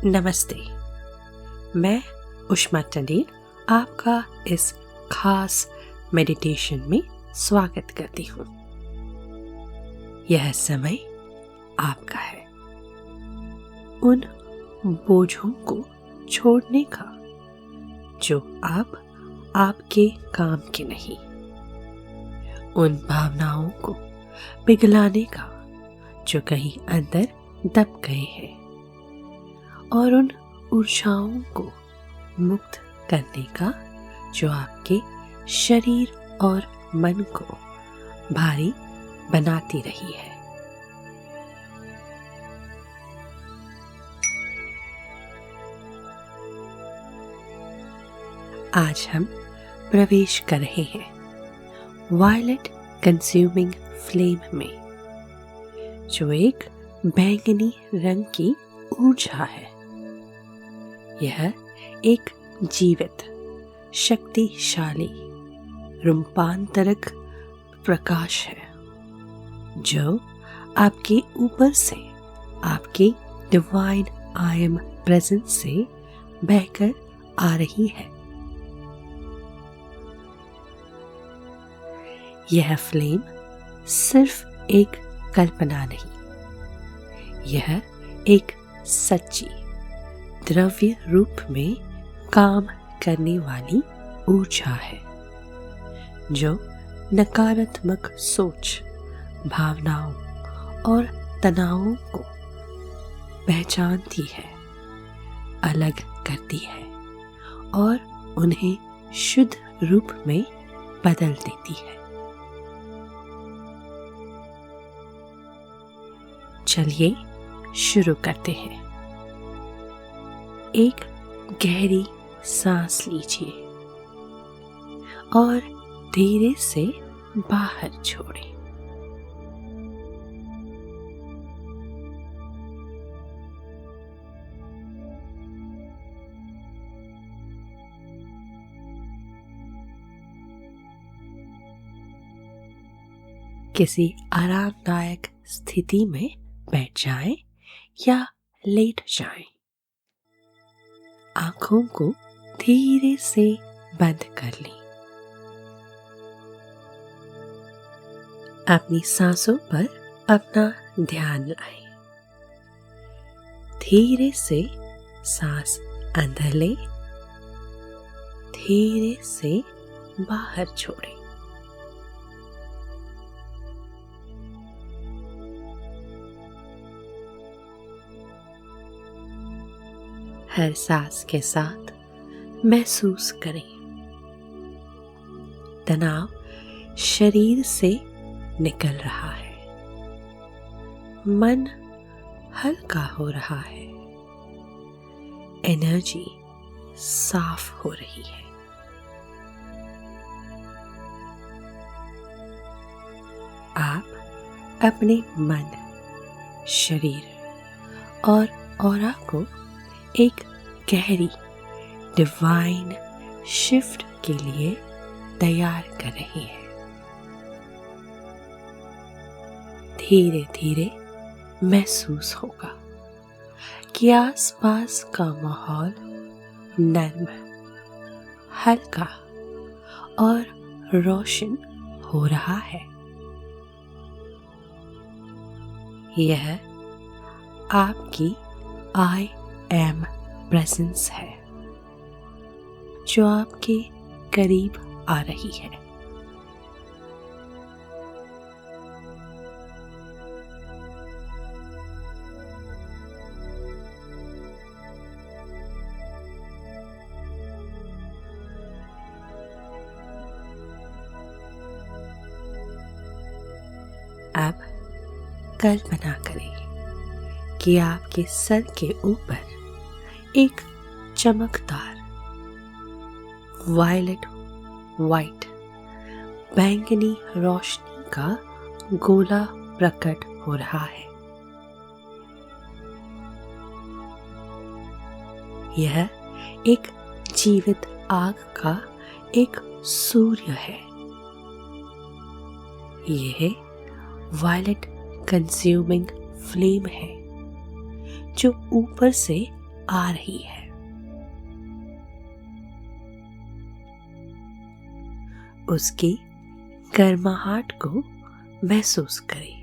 नमस्ते। मैं उष्मा टंडेल आपका इस खास मेडिटेशन में स्वागत करती हूँ। यह समय आपका है उन बोझों को छोड़ने का जो आपके काम के नहीं, उन भावनाओं को पिघलाने का जो कहीं अंदर दब गए हैं, और उन ऊर्जाओं को मुक्त करने का जो आपके शरीर और मन को भारी बनाती रही है। आज हम प्रवेश कर रहे हैं वायलेट कंज्यूमिंग फ्लेम में, जो एक बैंगनी रंग की ऊर्जा है। यह एक जीवित, शक्तिशाली, रूपांतरक प्रकाश है जो आपके ऊपर से, आपके डिवाइन आई एम प्रेजेंस से बहकर आ रही है। यह फ्लेम सिर्फ एक कल्पना नहीं, यह एक सच्ची द्रव्य रूप में काम करने वाली ऊर्जा है जो नकारात्मक सोच, भावनाओं और तनावों को पहचानती है, अलग करती है और उन्हें शुद्ध रूप में बदल देती है। चलिए शुरू करते हैं। एक गहरी सांस लीजिए और धीरे से बाहर छोड़ें। किसी आरामदायक स्थिति में बैठ जाएं या लेट जाएं। आंखों को धीरे से बंद कर लें। अपनी सांसों पर अपना ध्यान लाएं। धीरे से सांस अंदर लें, धीरे से बाहर छोड़ें। हर सांस के साथ महसूस करें तनाव शरीर से निकल रहा है, मन हल्का हो रहा है, एनर्जी साफ हो रही है। आप अपने मन, शरीर और ऑरा को एक गहरी डिवाइन शिफ्ट के लिए तैयार कर रहे हैं। धीरे धीरे महसूस होगा कि आसपास का माहौल नर्म, हल्का और रोशन हो रहा है। यह आपकी आई एम प्रेजेंस है जो आपके करीब आ रही है। अब कल्पना करें कि आपके सर के ऊपर एक चमकदार वायलेट वाइट बैंगनी रोशनी का गोला प्रकट हो रहा है। यह एक जीवित आग का एक सूर्य है। यह वायलेट कंज्यूमिंग फ्लेम है जो ऊपर से आ रही है। उसकी गर्माहट को महसूस करें,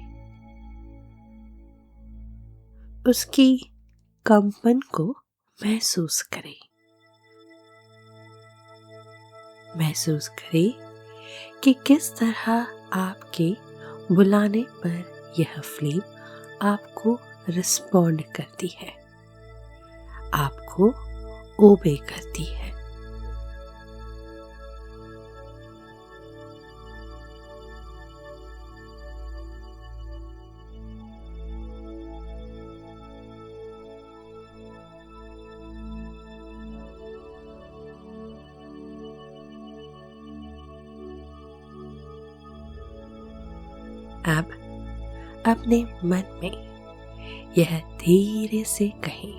उसकी कंपन को महसूस करें। महसूस करें कि किस तरह आपके बुलाने पर यह फ्लेम आपको रिस्पॉन्ड करती है, आपको ओबे करती है। अब अपने मन में यह धीरे से कहें,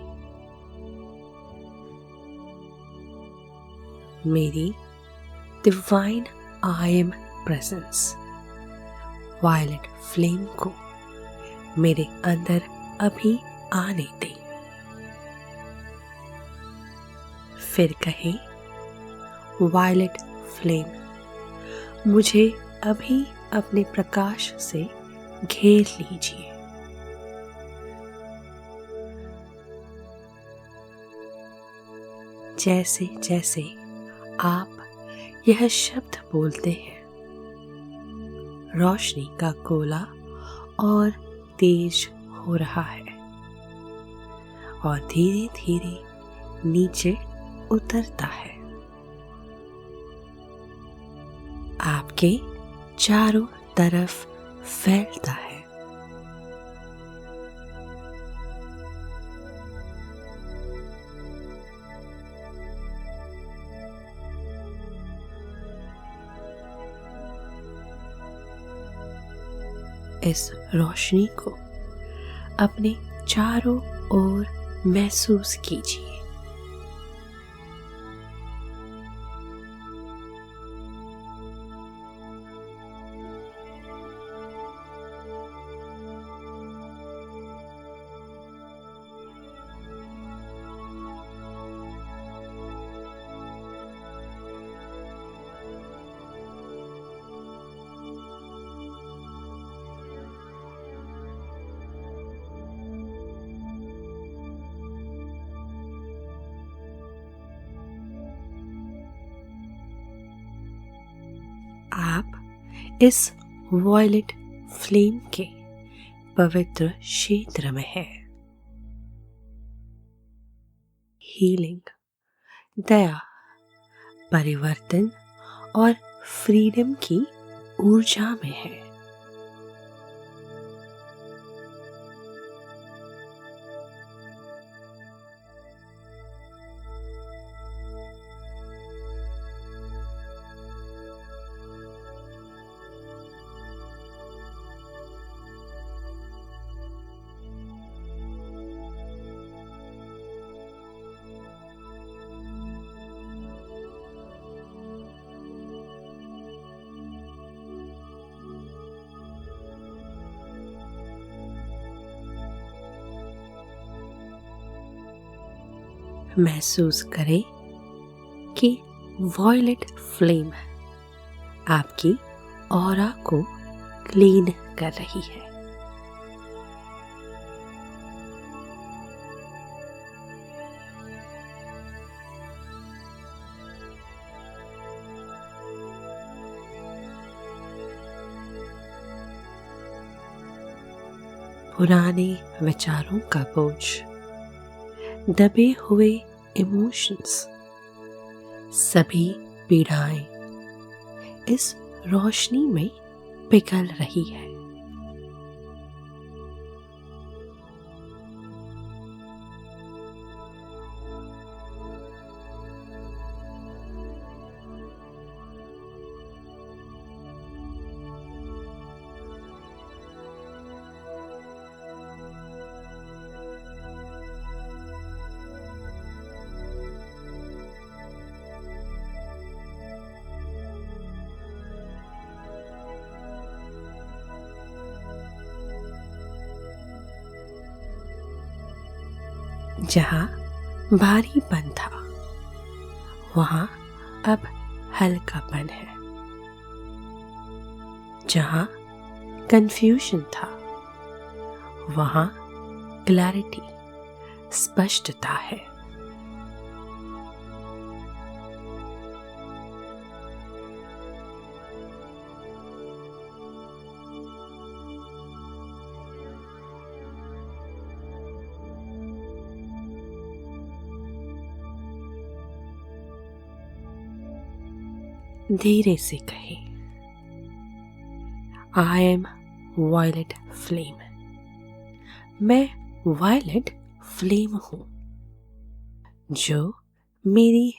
मेरी divine I am presence violet flame को मेरे अंदर अभी आने दें। फिर कहें, वायलेट फ्लेम मुझे अभी अपने प्रकाश से घेर लीजिए। जैसे जैसे आप यह शब्द बोलते हैं, रोशनी का गोला और तेज हो रहा है और धीरे धीरे नीचे उतरता है। आपके चारों तरफ फैलता है। इस रोशनी को अपने चारों ओर महसूस कीजिए। आप इस वॉयलेट फ्लेम के पवित्र क्षेत्र में हैं। हीलिंग, दया, परिवर्तन और फ्रीडम की ऊर्जा में है। महसूस करें कि वॉयलेट फ्लेम आपकी ऑरा को क्लीन कर रही है। पुराने विचारों का बोझ, दबे हुए इमोशंस, सभी पीड़ाएं इस रोशनी में पिघल रही है। जहां भारीपन था वहां अब हल्कापन है। जहां कंफ्यूजन था वहां क्लैरिटी, स्पष्टता है। धीरे से कहे, आई एम वायलेट फ्लेम। मैं वायलेट फ्लेम हूं जो मेरी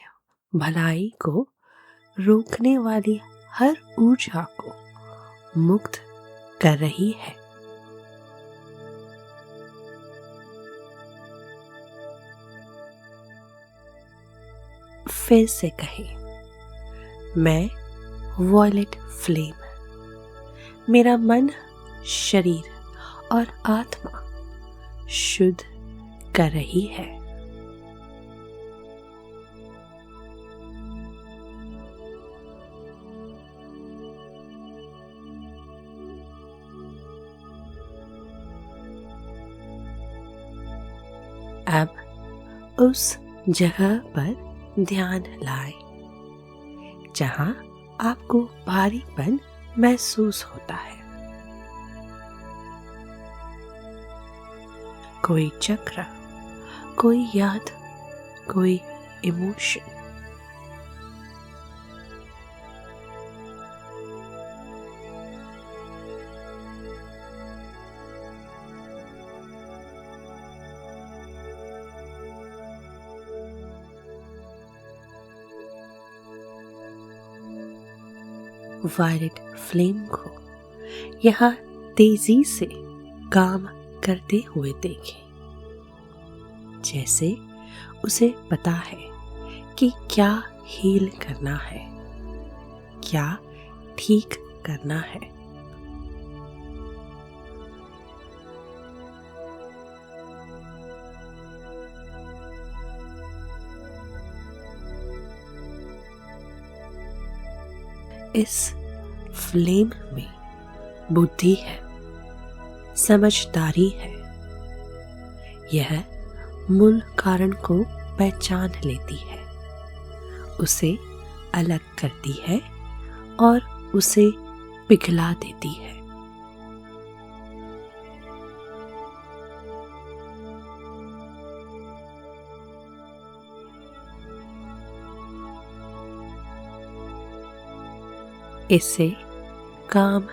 भलाई को रोकने वाली हर ऊर्जा को मुक्त कर रही है। फिर से कहे, मैं वायलेट फ्लेम, मेरा मन, शरीर और आत्मा शुद्ध कर रही है। अब उस जगह पर ध्यान लाएं जहां आपको भारीपन महसूस होता है। कोई चक्र, कोई याद, कोई इमोशन। वायलेट फ्लेम को यहाँ तेजी से काम करते हुए देखें, जैसे उसे पता है कि क्या हील करना है, क्या ठीक करना है। इस फ्लेम में बुद्धि है, समझदारी है। यह मूल कारण को पहचान लेती है, उसे अलग करती है और उसे पिघला देती है। इसे काम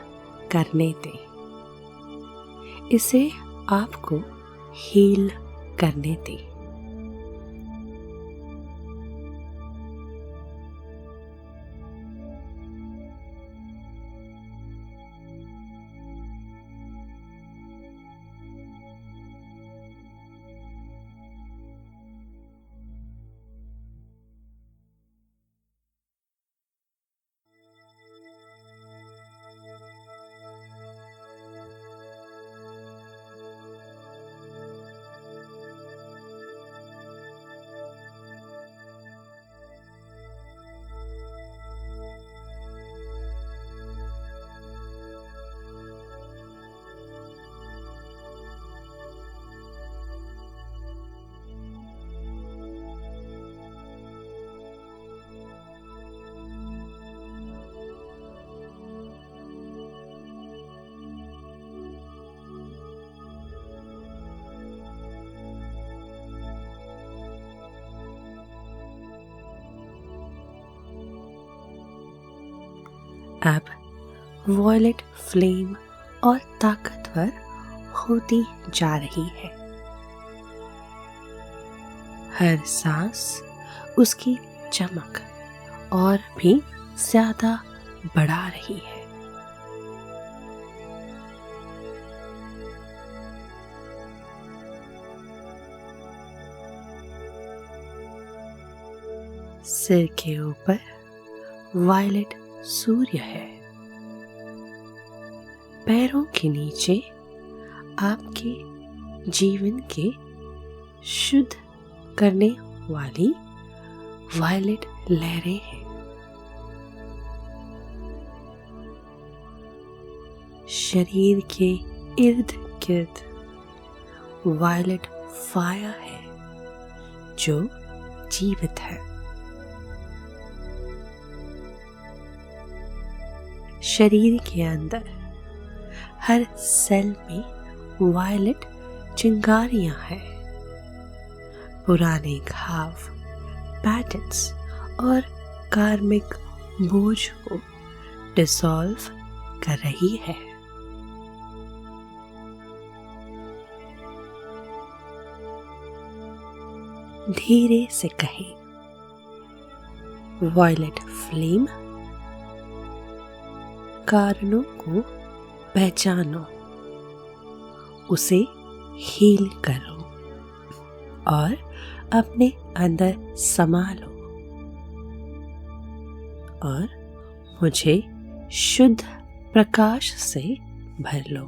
करने दें, इसे आपको हील करने दें। अब वॉयलेट फ्लेम और ताकतवर होती जा रही है। हर सांस उसकी चमक और भी ज्यादा बढ़ा रही है। सिर के ऊपर वायलेट सूर्य है, पैरों के नीचे आपके जीवन के शुद्ध करने वाली वायलेट लहरें हैं। शरीर के इर्द गिर्द वायलेट फायर है जो जीवित है। शरीर के अंदर हर सेल में वायलेट चिंगारियां हैं। पुराने घाव, पैटर्न्स और कार्मिक बोझ को डिसॉल्व कर रही है। धीरे से कहें, वायलेट फ्लेम। कारणों को पहचानो, उसे हील करो और अपने अंदर समा लो और मुझे शुद्ध प्रकाश से भर लो।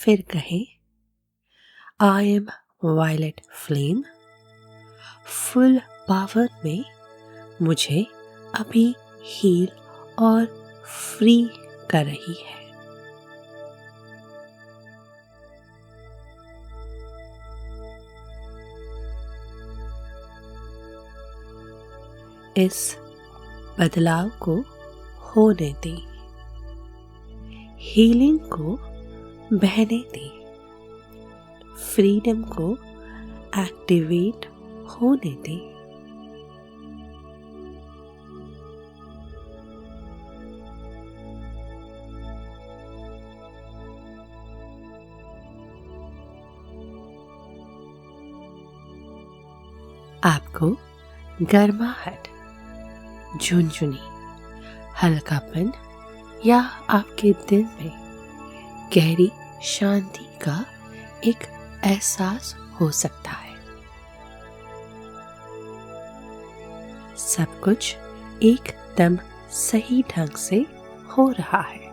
फिर कहें, I am violet flame. Full power में मुझे अभी हील और फ्री कर रही है। इस बदलाव को होने दें, हीलिंग को बहने दें, फ्रीडम को एक्टिवेट होने दें। आपको गर्माहट, झुनझुनी, हल्कापन या आपके दिल में गहरी शांति का एक एहसास हो सकता है। सब कुछ एकदम सही ढंग से हो रहा है।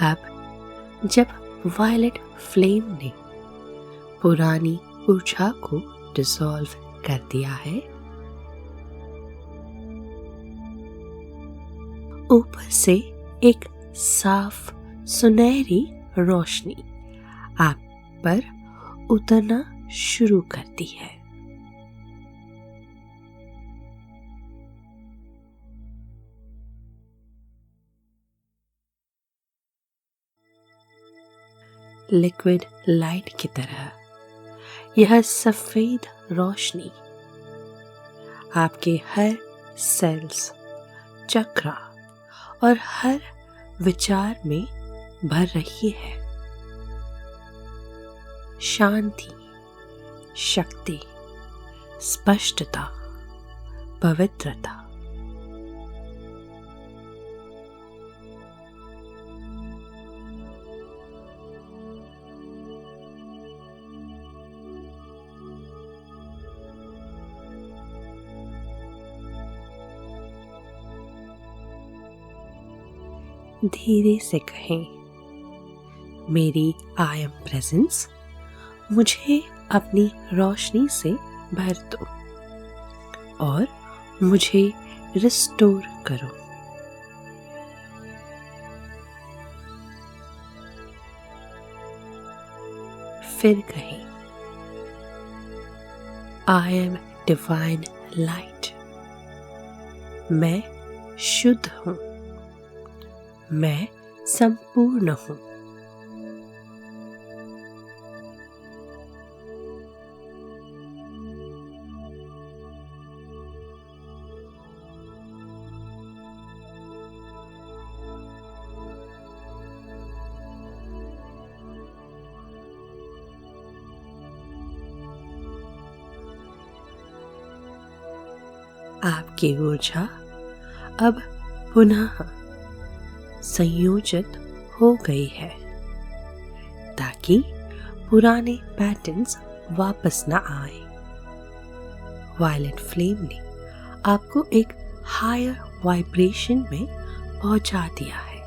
अब जब वायलेट फ्लेम ने पुरानी ऊर्जा को डिसॉल्व कर दिया है, ऊपर से एक साफ सुनहरी रोशनी आप पर उतरना शुरू करती है। लिक्विड लाइट की तरह यह सफेद रोशनी आपके हर सेल्स, चक्रा और हर विचार में भर रही है। शांति, शक्ति, स्पष्टता, पवित्रता। धीरे से कहें, मेरी आई एम प्रेजेंस मुझे अपनी रोशनी से भर दो। और मुझे रिस्टोर करो। फिर कहें, आई एम डिवाइन लाइट। मैं शुद्ध हूँ, मैं संपूर्ण हूँ। आपकी ऊर्जा अब पुनः संयोजित हो गई है ताकि पुराने पैटर्न्स वापस न आए। वायलेट फ्लेम ने आपको एक हायर वाइब्रेशन में पहुंचा दिया है।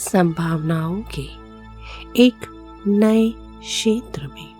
संभावनाओं के एक नए क्षेत्र में।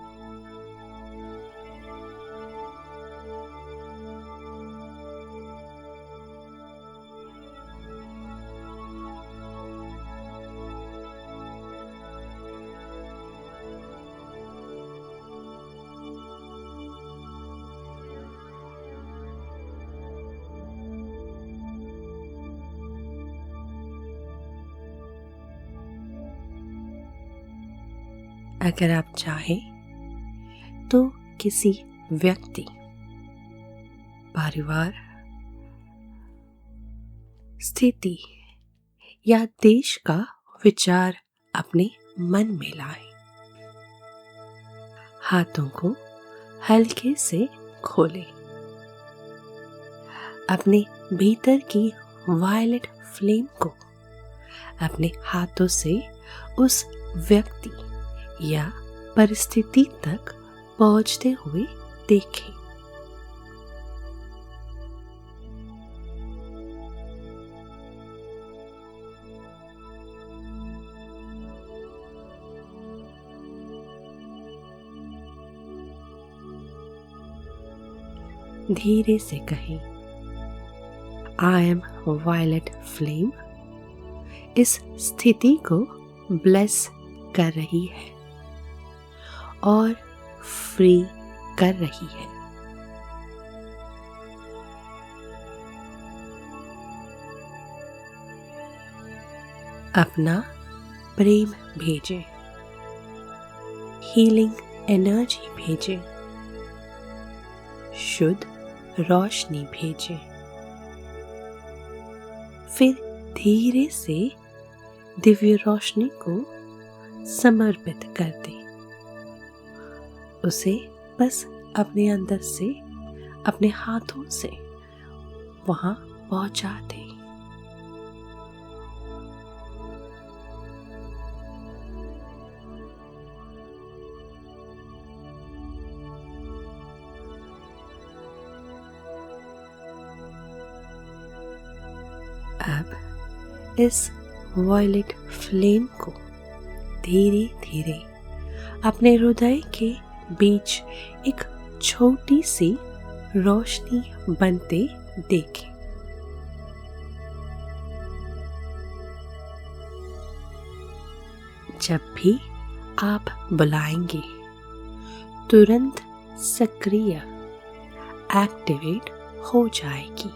अगर आप चाहें तो किसी व्यक्ति, परिवार, स्थिति या देश का विचार अपने मन में लाएं। हाथों को हल्के से खोलें। अपने भीतर की वायलेट फ्लेम को अपने हाथों से उस व्यक्ति या परिस्थिति तक पहुंचते हुए देखें। धीरे से कहें, आई एम वायलेट फ्लेम इस स्थिति को ब्लेस कर रही है और फ्री कर रही है। अपना प्रेम भेजें, हीलिंग एनर्जी भेजें, शुद्ध रोशनी भेजें। फिर धीरे से दिव्य रोशनी को समर्पित कर दें। उसे बस अपने अंदर से, अपने हाथों से वहां पहुंचा दें। अब इस वायलेट फ्लेम को धीरे धीरे अपने हृदय के बीच एक छोटी सी रोशनी बनते देखें। जब भी आप बुलाएंगे, तुरंत सक्रिय एक्टिवेट हो जाएगी।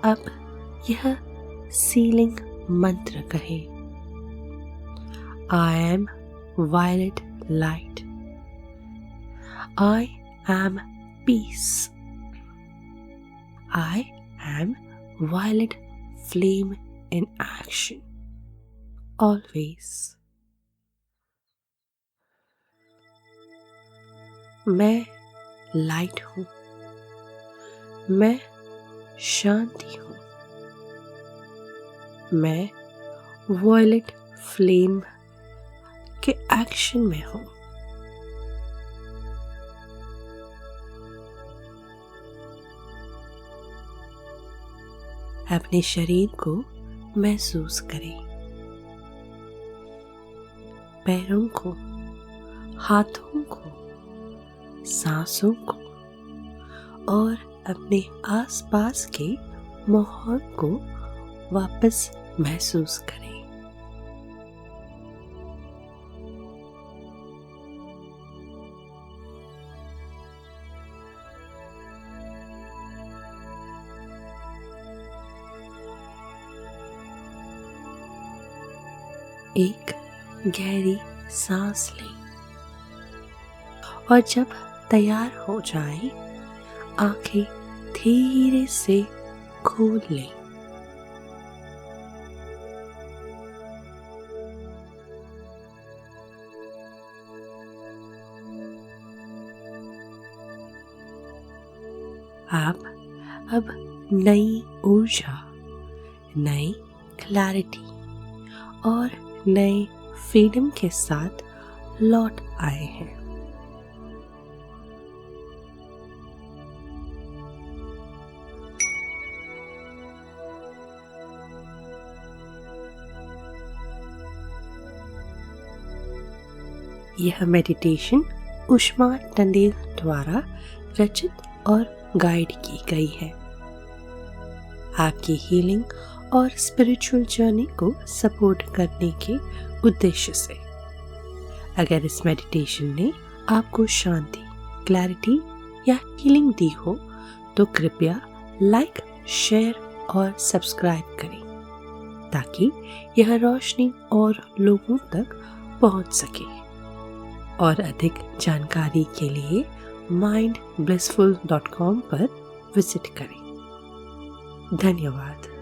अब यह सीलिंग मंत्र कहें, I am violet light, I am peace, I am violet flame in action always. मैं लाइट हूं, मैं शांति हूं, मैं वायलेट फ्लेम के एक्शन में हूं। अपने शरीर को महसूस करें। पैरों को, हाथों को, सांसों को और अपने आसपास के माहौल को वापस महसूस करें। एक गहरी सांस लें और जब तैयार हो जाएं, आंखें धीरे से खोल लें। आप अब नई ऊर्जा, नई क्लैरिटी और नए फ्रीडम के साथ लौट आए हैं। यह मेडिटेशन उष्मा टंडेल द्वारा रचित और गाइड की गई है। आपकी हीलिंग और स्पिरिचुअल जर्नी को सपोर्ट करने के उद्देश्य से। अगर इस मेडिटेशन ने आपको शांति, क्लैरिटी या हीलिंग दी हो तो कृपया लाइक, शेयर और सब्सक्राइब करें ताकि यह रोशनी और लोगों तक पहुंच सके। और अधिक जानकारी के लिए mindblissful.com पर विजिट करें। धन्यवाद।